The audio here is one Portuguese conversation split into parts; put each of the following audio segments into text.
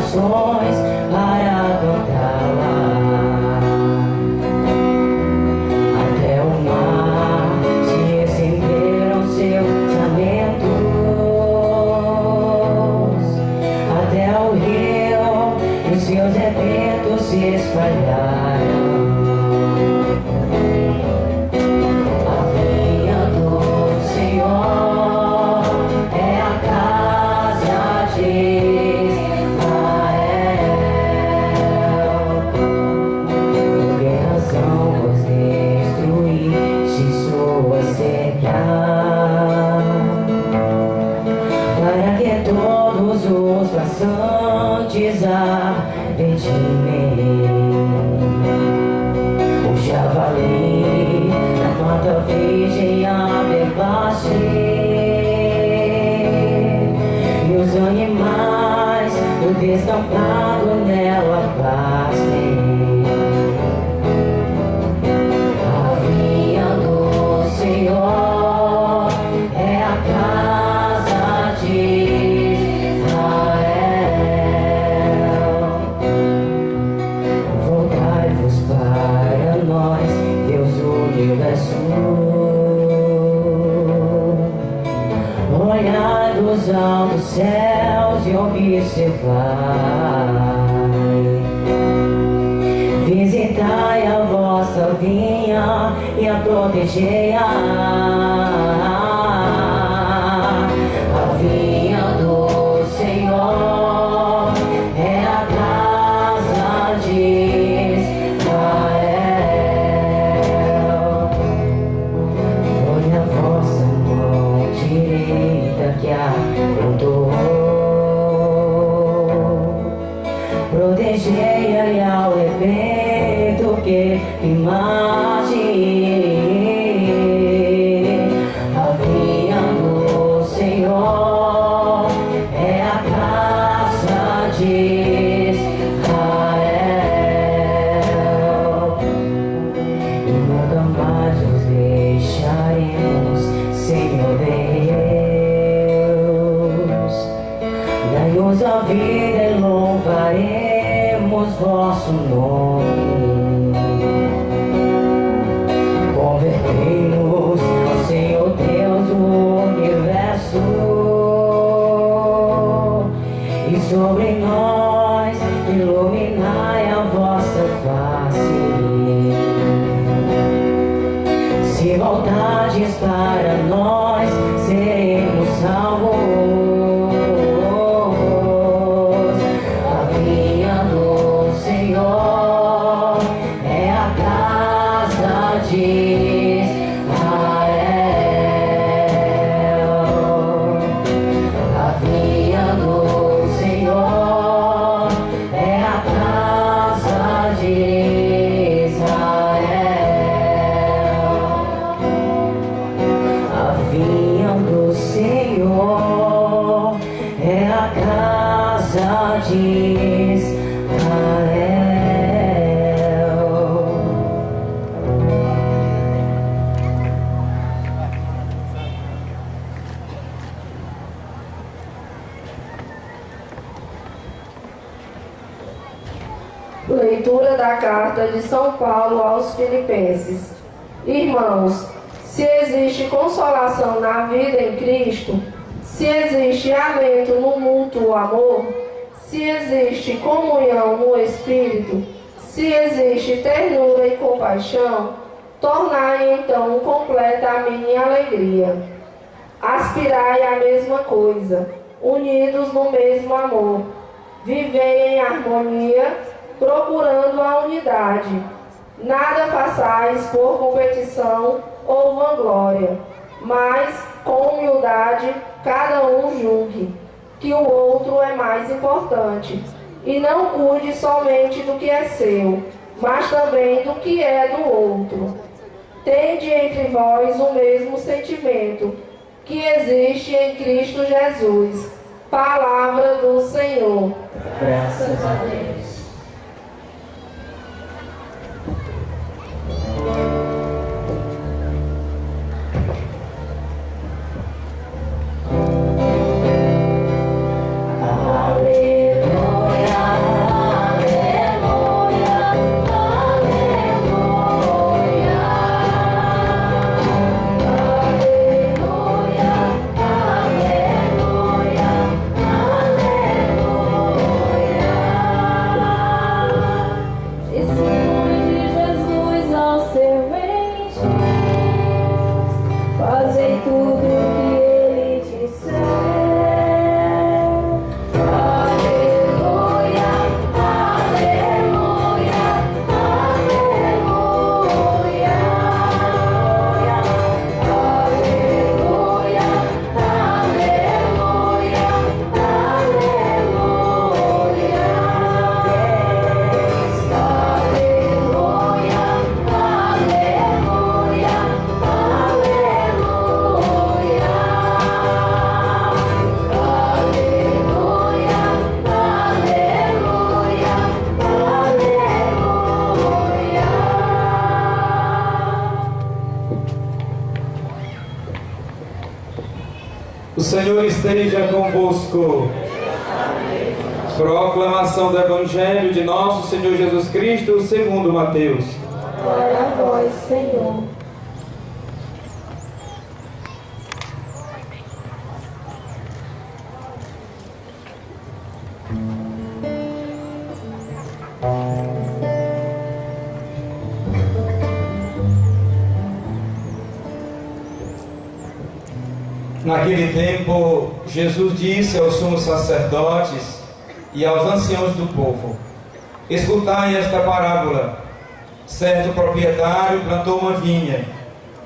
canções para cantá-la. Até o mar se estenderam seus lamentos, até o rio e seus rebentos se espalharam. Passantes a redimir o javali na mata virgem a devaste, e os animais do descampado nela pastem. A vinha do Senhor é a casa de olhai dos altos céus e observai, visitai a vossa vinha e a protegei-a. A vinha do Senhor é a casa de Israel. Foi a vossa mão direita que a plantou, protegei-a e ao evento que imagine. A vinha do Senhor é a casa de Israel, e nunca mais os deixaremos, Senhor Deus. Dai-nos a vida e louvaremos vosso nome. Convertei-nos ao Senhor Deus do universo, e sobre nós iluminai a vossa face. Se voltardes para nós, seremos salvos. A vinha do Senhor é a casa de Israel. A vinha do Senhor é a casa de Israel. A vinha do Senhor é a casa de Israel. Leitura da carta de São Paulo aos Filipenses. Irmãos, se existe consolação na vida em Cristo, se existe alento no mútuo amor, se existe comunhão no Espírito, se existe ternura e compaixão, tornai então completa a minha alegria. Aspirai à mesma coisa, unidos no mesmo amor, vivei em harmonia, procurando a unidade. Nada façais por competição ou vanglória, mas com humildade cada um julgue que o outro é mais importante, e não cuide somente do que é seu, mas também do que é do outro. Tende entre vós o mesmo sentimento que existe em Cristo Jesus. Palavra do Senhor. Graças a Deus. Aleluia. fazer tudo que Ele disser. Aleluia, aleluia, aleluia. Aleluia, aleluia, O Senhor esteja convosco. Proclamação do Evangelho de nosso Senhor Jesus Cristo segundo Mateus. Glória a vós, Senhor. Naquele tempo, Jesus disse aos sumos sacerdotes e aos anciãos do povo: escutai esta parábola. Certo proprietário plantou uma vinha,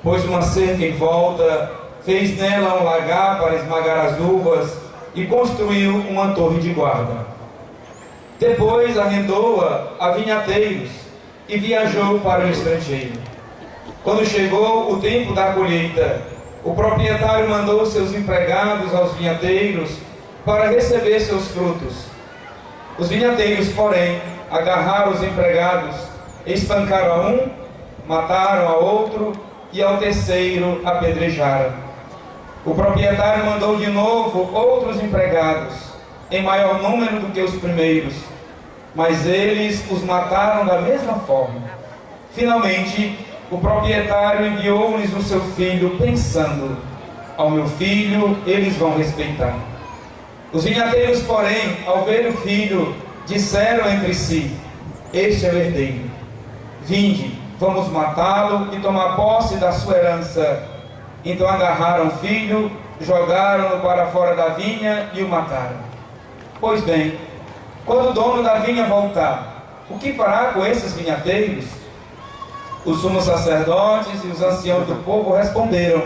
pôs uma cerca em volta, fez nela um lagar para esmagar as uvas e construiu uma torre de guarda. Depois arrendou-a a vinhateiros e viajou para o estrangeiro. Quando chegou o tempo da colheita, o proprietário mandou seus empregados aos vinhateiros para receber seus frutos. Os vinhateiros, porém, agarraram os empregados, espancaram a um, mataram a outro e ao terceiro apedrejaram. O proprietário mandou de novo outros empregados, em maior número do que os primeiros, mas eles os mataram da mesma forma. Finalmente, o proprietário enviou-lhes o seu filho, pensando: ao meu filho eles vão respeitar. Os vinhateiros, porém, ao ver o filho, disseram entre si: este é o herdeiro. Vinde, vamos matá-lo e tomar posse da sua herança. Então agarraram o filho, jogaram-no para fora da vinha e o mataram. Pois bem, quando o dono da vinha voltar, o que fará com esses vinhateiros? Os sumos sacerdotes e os anciãos do povo responderam: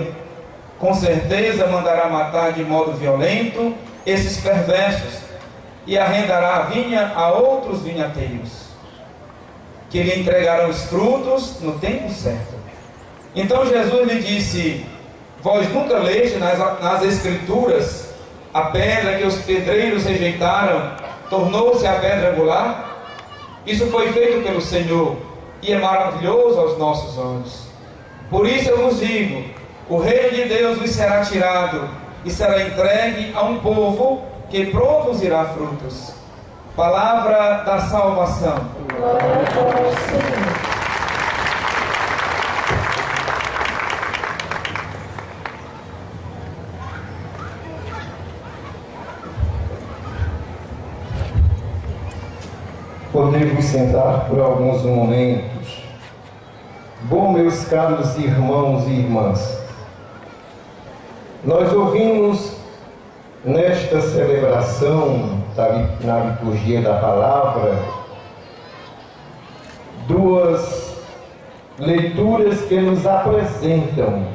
com certeza mandará matar de modo violento esses perversos e arrendará a vinha a outros vinhateiros, que lhe entregarão os frutos no tempo certo. Então Jesus lhe disse: vós nunca leste nas Escrituras, a pedra que os pedreiros rejeitaram tornou-se a pedra angular? Isso foi feito pelo Senhor e é maravilhoso aos nossos olhos. Por isso eu vos digo: o reino de Deus vos será tirado e será entregue a um povo que produzirá frutos. Palavra da salvação. Glória a vós, Senhor. Podemos sentar por alguns momentos. Bom, meus caros irmãos e irmãs, nós ouvimos nesta celebração na liturgia da palavra duas leituras que nos apresentam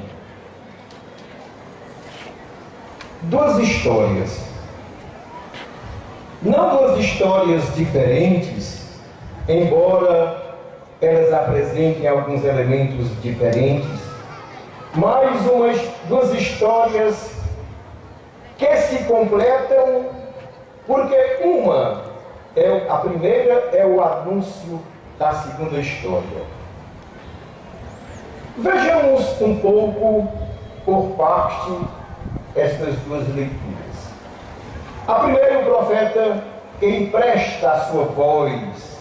duas histórias. Não duas histórias diferentes, embora elas apresentem alguns elementos diferentes, mas duas histórias que se completam, porque a primeira é o anúncio da segunda história. Vejamos um pouco por parte estas duas leituras. A primeira, o profeta que empresta a sua voz,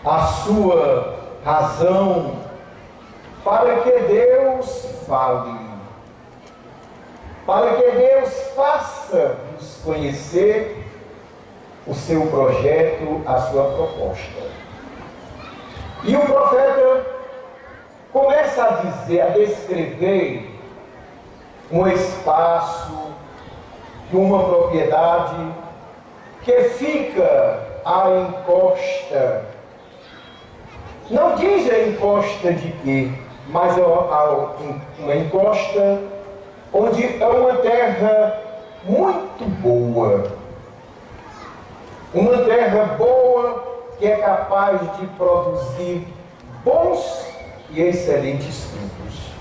a sua razão, para que Deus fale, para que Deus faça-nos conhecer o seu projeto, a sua proposta. E o profeta começa a dizer, a descrever um espaço, uma propriedade que fica à encosta. Não diz a encosta de quê, mas uma encosta onde é uma terra muito boa. Uma terra boa que é capaz de produzir bons e excelentes frutos.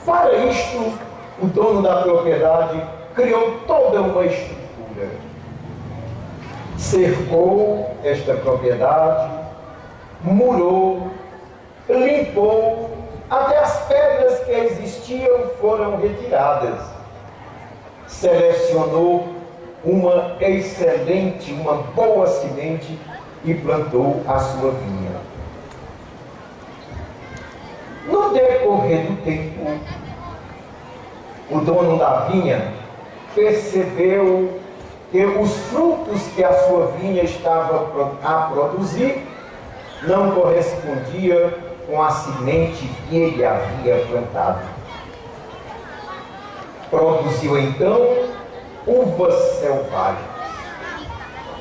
Para isto, o dono da propriedade criou toda uma estrutura. Cercou esta propriedade, murou, limpou, até as pedras que existiam foram retiradas. Selecionou uma excelente, uma boa semente e plantou a sua vinha. No decorrer do tempo, o dono da vinha percebeu que os frutos que a sua vinha estava a produzir não correspondia com a semente que ele havia plantado. Produziu então uvas selvagens.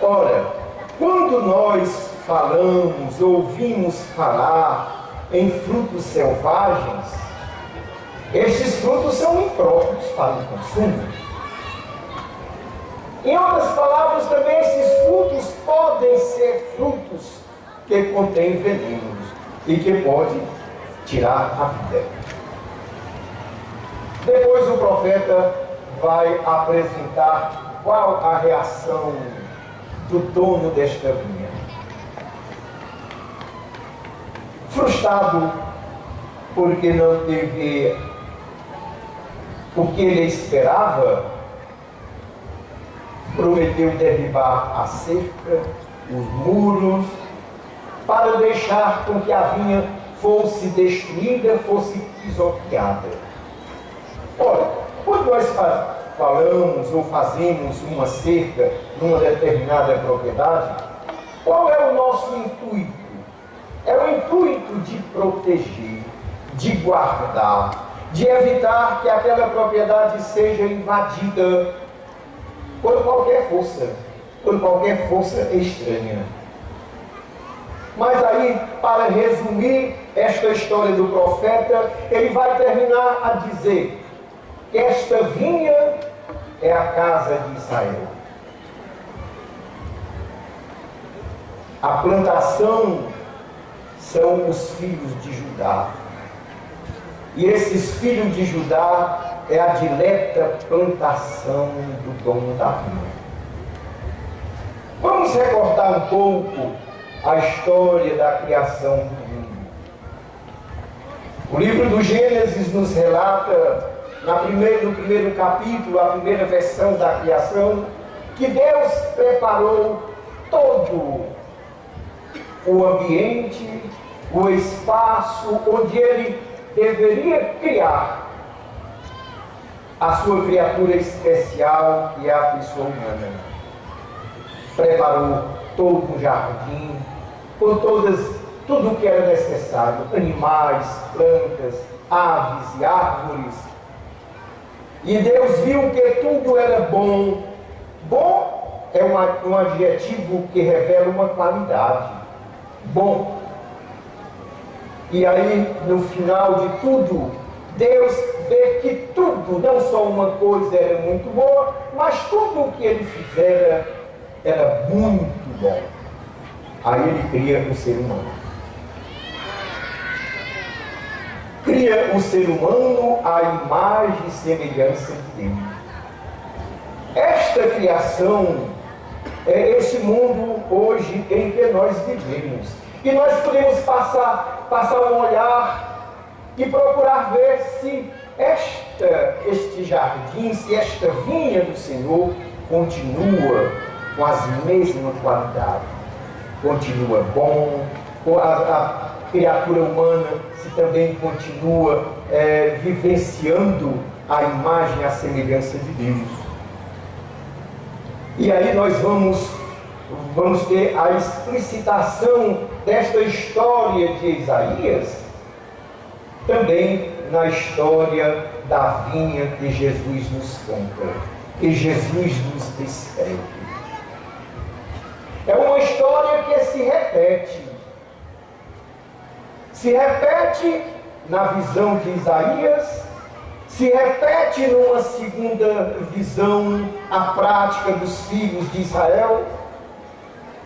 Ora, quando nós falamos, ouvimos falar em frutos selvagens, estes frutos são impróprios para o consumo. Em outras palavras, também esses frutos podem ser frutos que contêm venenos e que podem tirar a vida. Depois o profeta vai apresentar qual a reação do dono desta vinha. Frustrado porque não teve o que ele esperava, prometeu derribar a cerca, os muros, para deixar com que a vinha fosse destruída, fosse pisoteada. Ora, quando nós falamos ou fazemos uma cerca numa determinada propriedade, qual é o nosso intuito? É o intuito de proteger, de guardar, de evitar que aquela propriedade seja invadida por qualquer força estranha. Mas aí, para resumir esta história do profeta, ele vai terminar a dizer que esta vinha é a casa de Israel. A plantação são os filhos de Judá. E esses filhos de Judá é a dileta plantação do dono da vinha. Vamos recordar um pouco a história da criação do mundo. O livro do Gênesis nos relata, no primeiro capítulo, a primeira versão da criação, que Deus preparou todo o ambiente, o espaço onde Ele deveria criar a sua criatura especial, que é a pessoa humana. Preparou todo um jardim, com tudo o que era necessário, animais, plantas, aves e árvores. E Deus viu que tudo era bom. Bom é um adjetivo que revela uma qualidade. Bom. E aí, no final de tudo, Deus vê que tudo, não só uma coisa era muito boa, mas tudo o que Ele fizera era muito bom. Aí Ele cria o ser humano. Cria o ser humano à imagem e semelhança de Deus. Esta criação é esse mundo hoje em que nós vivemos. E nós podemos passar um olhar e procurar ver se este jardim, se esta vinha do Senhor continua com as mesmas qualidades. Continua bom, a criatura humana se também continua vivenciando a imagem e a semelhança de Deus. E aí nós vamos ter a explicitação desta história de Isaías também na história da vinha que Jesus nos conta, que Jesus nos descreve. É uma história que se repete. Se repete na visão de Isaías, se repete numa segunda visão, a prática dos filhos de Israel,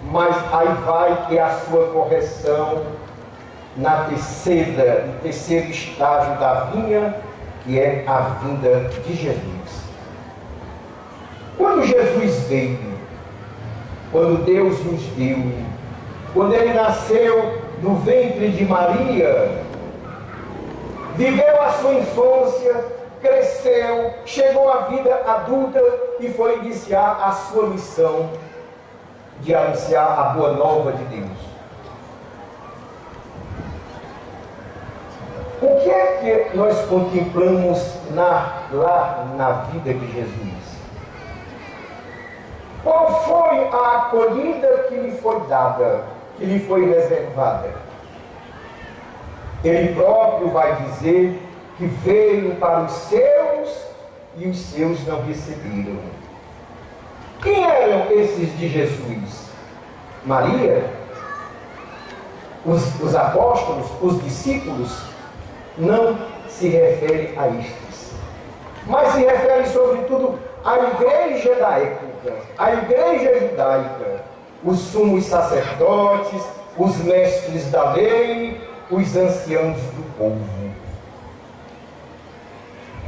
mas aí vai ter a sua correção no terceiro estágio da vinha, que é a vinda de Jesus. Quando Jesus veio, quando Deus nos deu, quando Ele nasceu no ventre de Maria, viveu a sua infância, cresceu, chegou à vida adulta e foi iniciar a sua missão de anunciar a boa nova de Deus. O que é que nós contemplamos lá na vida de Jesus? Qual foi a acolhida que lhe foi dada, que lhe foi reservada? Ele próprio vai dizer que veio para os seus e os seus não receberam. Quem eram esses de Jesus? Maria? Os apóstolos? Os discípulos? Não se refere a estes, mas se refere sobretudo à igreja da época, à igreja judaica, os sumos sacerdotes, os mestres da lei, os anciãos do povo.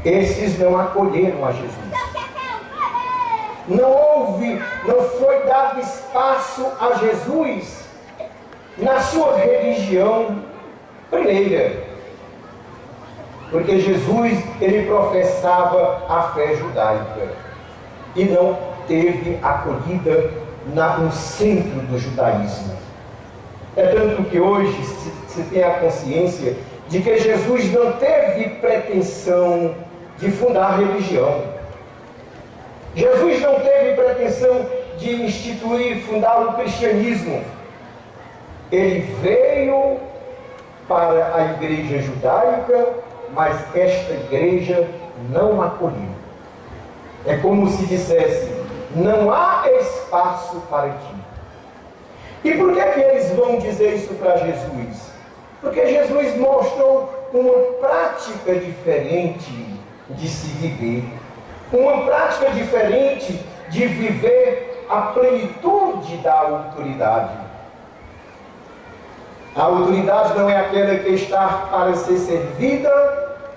Esses não acolheram a Jesus. Não foi dado espaço a Jesus na sua religião primeira. Porque Jesus, ele professava a fé judaica e não teve acolhida no centro do judaísmo. É tanto que hoje se tem a consciência de que Jesus não teve pretensão de fundar religião. Jesus não teve pretensão de instituir, fundar o cristianismo. Ele veio para a igreja judaica, mas esta igreja não acolheu. É como se dissesse: não há espaço para ti. E por que eles vão dizer isso para Jesus? Porque Jesus mostrou uma prática diferente de se viver, uma prática diferente de viver a plenitude da autoridade. A autoridade não é aquela que está para ser servida,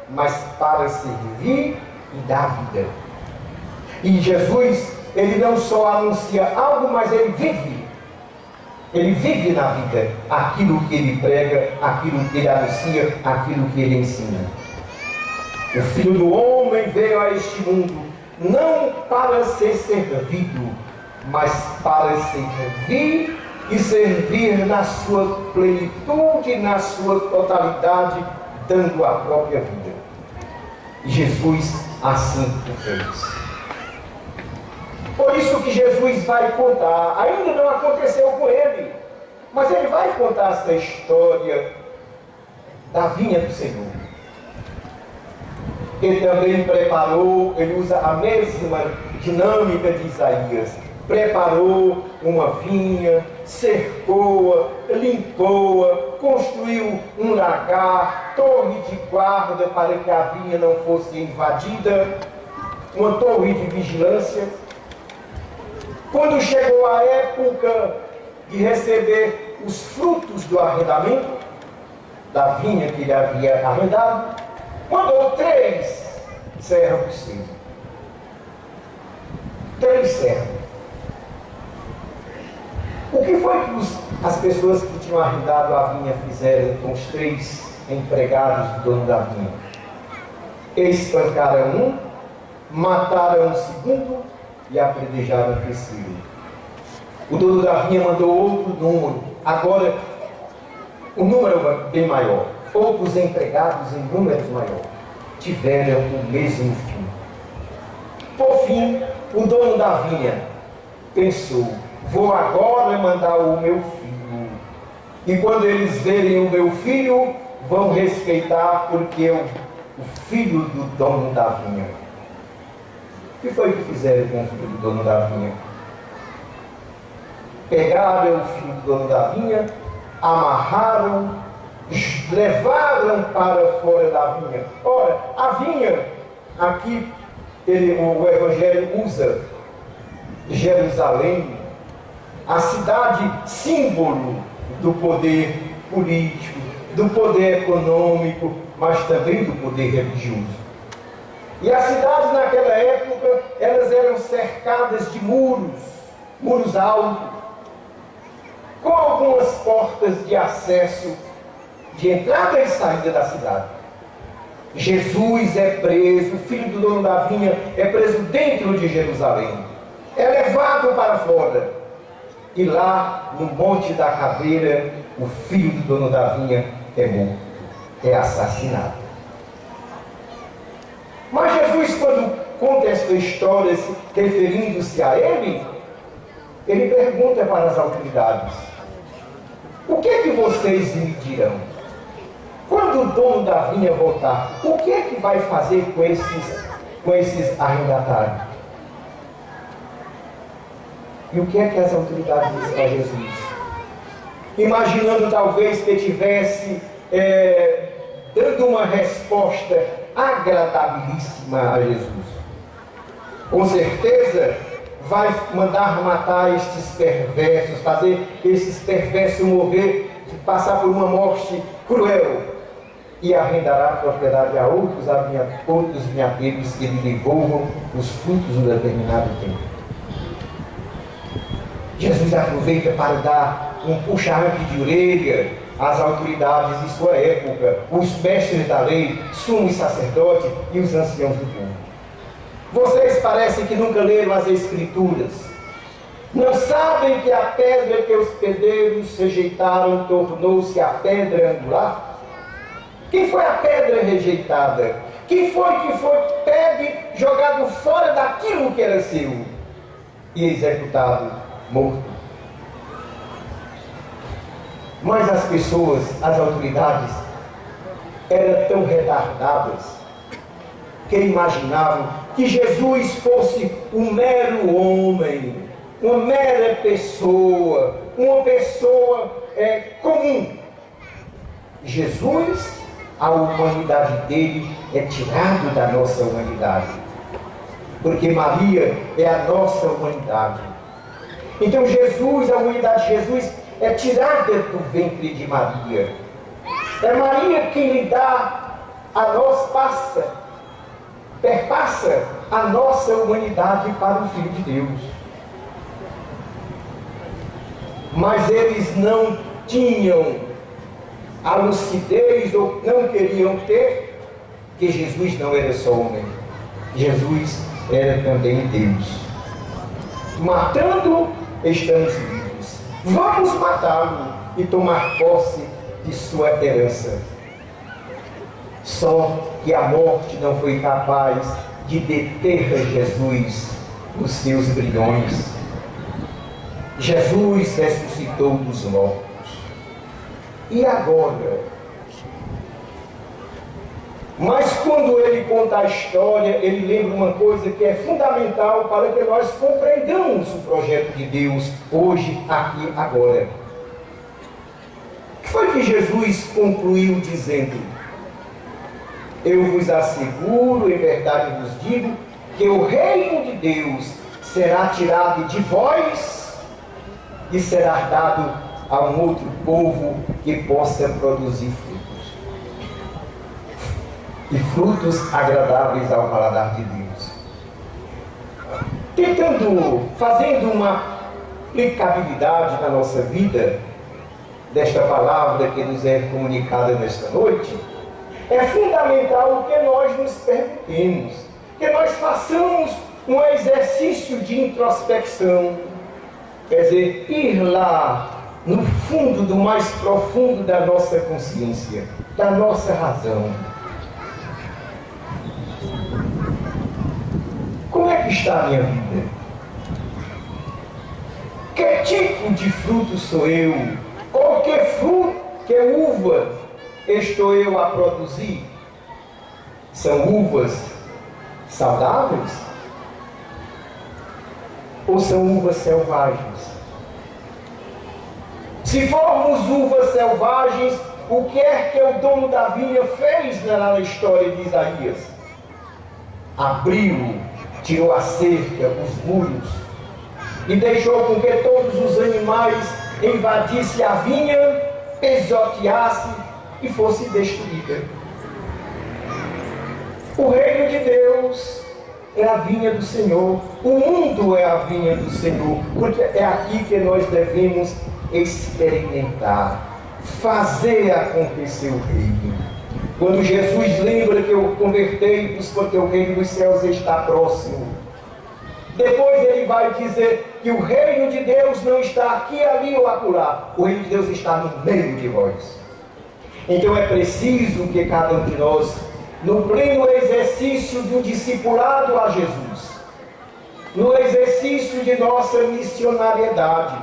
mas para servir e dar vida. E Jesus, ele não só anuncia algo, mas ele vive. Ele vive na vida aquilo que ele prega, aquilo que ele anuncia, aquilo que ele ensina. O Filho do Homem veio a este mundo não para ser servido, mas para servir e servir na sua plenitude, na sua totalidade, dando a própria vida. Jesus assim o fez. Por isso que Jesus vai contar, ainda não aconteceu com ele, mas ele vai contar essa história da vinha do Senhor. Ele também preparou, ele usa a mesma dinâmica de Isaías, preparou uma vinha, cercou-a, limpou-a, construiu um lagar, torre de guarda para que a vinha não fosse invadida, uma torre de vigilância. Quando chegou a época de receber os frutos do arrendamento, da vinha que ele havia arrendado, mandou 3 servos seus. 3 servos. O que foi que as pessoas que tinham arrendado a vinha fizeram com os 3 empregados do dono da vinha? Espancaram um, mataram o segundo e apedrejaram o terceiro. O dono da vinha mandou outro número. Agora, o número é bem maior. Outros empregados em números maior tiveram o mesmo fim. Por fim, o dono da vinha pensou: vou agora mandar o meu filho. E quando eles verem o meu filho, vão respeitar, porque eu o filho do dono da vinha. O que foi que fizeram com o filho do dono da vinha? Pegaram o filho do dono da vinha, amarraram, levaram para fora da vinha. Ora, a vinha, aqui o Evangelho usa Jerusalém, a cidade símbolo do poder político, do poder econômico, mas também do poder religioso. E as cidades naquela época, elas eram cercadas de muros altos, com algumas portas de acesso, de entrada e saída da cidade. Jesus é preso, o filho do dono da vinha é preso dentro de Jerusalém, é levado para fora. E lá, no Monte da Caveira, o filho do dono da vinha é morto, é assassinado. Mas Jesus, quando conta esta história, referindo-se a ele pergunta para as autoridades: o que é que vocês me dirão? Quando o dono da vinha voltar, o que é que vai fazer com esses arrendatários? E o que é que as autoridades dizem para Jesus? Imaginando talvez que tivesse dando uma resposta agradabilíssima a Jesus. Com certeza vai mandar matar estes perversos, fazer esses perversos morrer, passar por uma morte cruel, e arrendará a propriedade a outros vinhateiros que lhe devolvam os frutos de um determinado tempo. Jesus aproveita para dar um puxa-arranque de orelha às autoridades de sua época, os mestres da lei, sumos sacerdotes e os anciãos do povo. Vocês parecem que nunca leram as Escrituras. Não sabem que a pedra que os pedreiros rejeitaram tornou-se a pedra angular? Quem foi a pedra rejeitada? Quem foi que foi pego e jogado fora daquilo que era seu e executado, morto? Mas as pessoas, as autoridades, eram tão retardadas que imaginavam que Jesus fosse um mero homem, uma mera pessoa, uma pessoa comum. Jesus, a humanidade dele é tirado da nossa humanidade, porque Maria é a nossa humanidade. Então Jesus, a humanidade de Jesus, é tirada do ventre de Maria. É Maria quem lhe dá a nós, perpassa a nossa humanidade para o Filho de Deus. Mas eles não tinham a lucidez, ou não queriam ter, que Jesus não era só homem, Jesus era também Deus. Matando, estamos vivos. Vamos matá-lo e tomar posse de sua herança. Só que a morte não foi capaz de deter Jesus nos seus brilhões. Jesus ressuscitou dos mortos. E agora? Mas quando ele conta a história, ele lembra uma coisa que é fundamental para que nós compreendamos o projeto de Deus hoje, aqui, agora. O que foi que Jesus concluiu dizendo? Eu vos asseguro, em verdade vos digo, que o reino de Deus será tirado de vós e será dado a um outro povo que possa produzir frutos. E frutos agradáveis ao paladar de Deus. Fazendo uma aplicabilidade na nossa vida desta palavra que nos é comunicada nesta noite, é fundamental que nós nos perguntemos, que nós façamos um exercício de introspecção, quer dizer, ir lá no fundo do mais profundo da nossa consciência, da nossa razão. Como é que está a minha vida? Que tipo de fruto sou eu? Ou que uva estou eu a produzir? São uvas saudáveis? Ou são uvas selvagens? Se formos uvas selvagens, o que é que o dono da vinha fez na história de Isaías? Abriu, tirou a cerca, os muros, e deixou com que todos os animais invadissem a vinha, pisoteassem e fosse destruída. O reino de Deus é a vinha do Senhor, o mundo é a vinha do Senhor, porque é aqui que nós devemos experimentar, fazer acontecer o reino. Quando Jesus lembra que eu convertei-vos porque o reino dos céus está próximo, depois ele vai dizer que o reino de Deus não está aqui, ali ou acolá, o reino de Deus está no meio de vós. Então é preciso que cada um de nós, no pleno exercício do discipulado a Jesus, no exercício de nossa missionariedade,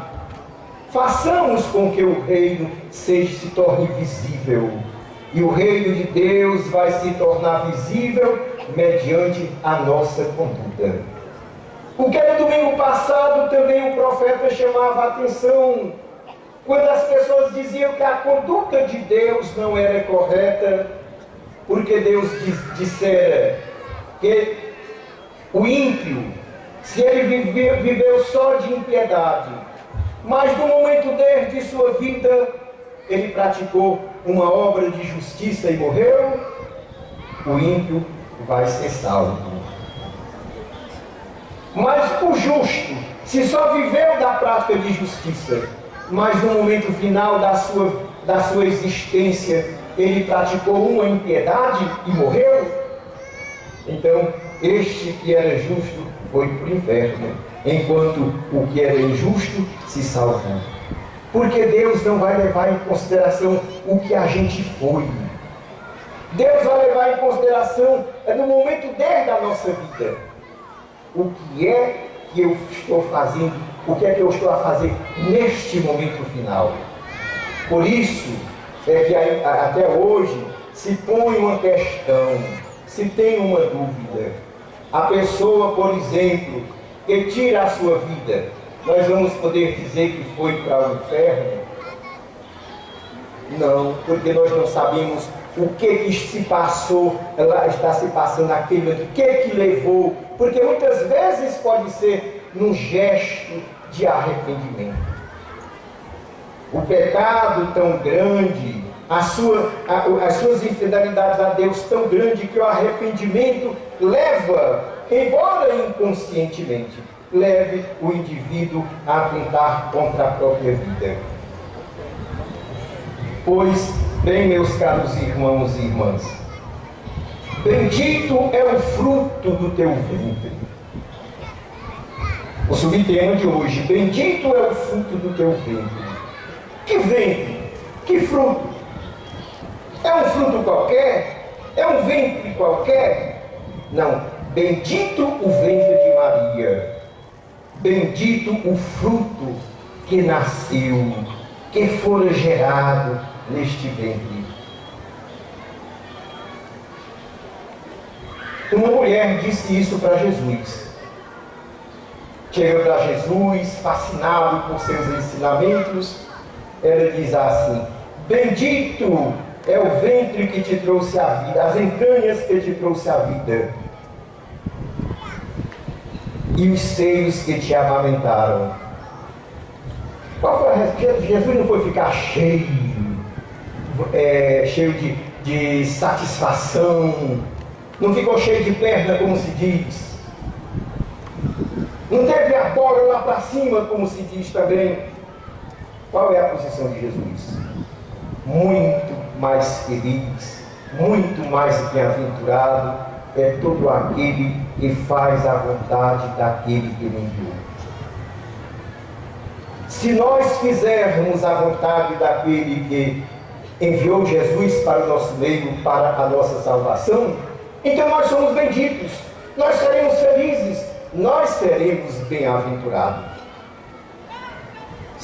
façamos com que o reino se torne visível. E o reino de Deus vai se tornar visível mediante a nossa conduta. O que no domingo passado também o profeta chamava a atenção, quando as pessoas diziam que a conduta de Deus não era correta, porque Deus dissera que o ímpio, se ele viveu só de impiedade, mas no momento de sua vida, ele praticou uma obra de justiça e morreu, o ímpio vai ser salvo. Mas o justo, se só viveu da prática de justiça, mas no momento final da sua existência, ele praticou uma impiedade e morreu, então este que era justo foi para o inferno, enquanto o que era injusto se salvou. Porque Deus não vai levar em consideração o que a gente foi. Deus vai levar em consideração no momento da nossa vida. O que é que eu estou fazendo? O que é que eu estou a fazer neste momento final? Por isso é que até hoje se põe uma questão, se tem uma dúvida. A pessoa, por exemplo, que tira a sua vida, nós vamos poder dizer que foi para o inferno? Não, porque nós não sabemos o que se passou, ela está se passando naquele momento, o que levou, porque muitas vezes pode ser num gesto de arrependimento. O pecado tão grande, as suas infidelidades a Deus tão grande, que o arrependimento leva, embora inconscientemente, leve o indivíduo a atentar contra a própria vida. Pois, bem, meus caros irmãos e irmãs, bendito é o fruto do teu ventre. O subtema de hoje, bendito é o fruto do teu ventre. Que ventre? Que fruto? É um fruto qualquer? É um ventre qualquer? Não, bendito o ventre de Maria. Bendito o fruto que nasceu, que fora gerado neste ventre. Uma mulher disse isso para Jesus. Chega para Jesus, fascinado por seus ensinamentos, ela diz assim: bendito é o ventre que te trouxe a vida, as entranhas que te trouxe a vida, e os seios que te amamentaram. Qual foi a resposta? Jesus não foi ficar cheio de satisfação, não ficou cheio de perna, como se diz, não teve a bola lá para cima, como se diz também. Qual é a posição de Jesus? Muito mais feliz, muito mais bem-aventurado é todo aquele que faz a vontade daquele que me enviou. Se nós fizermos a vontade daquele que enviou Jesus para o nosso meio, para a nossa salvação, então nós somos benditos, nós seremos felizes, nós seremos bem-aventurados.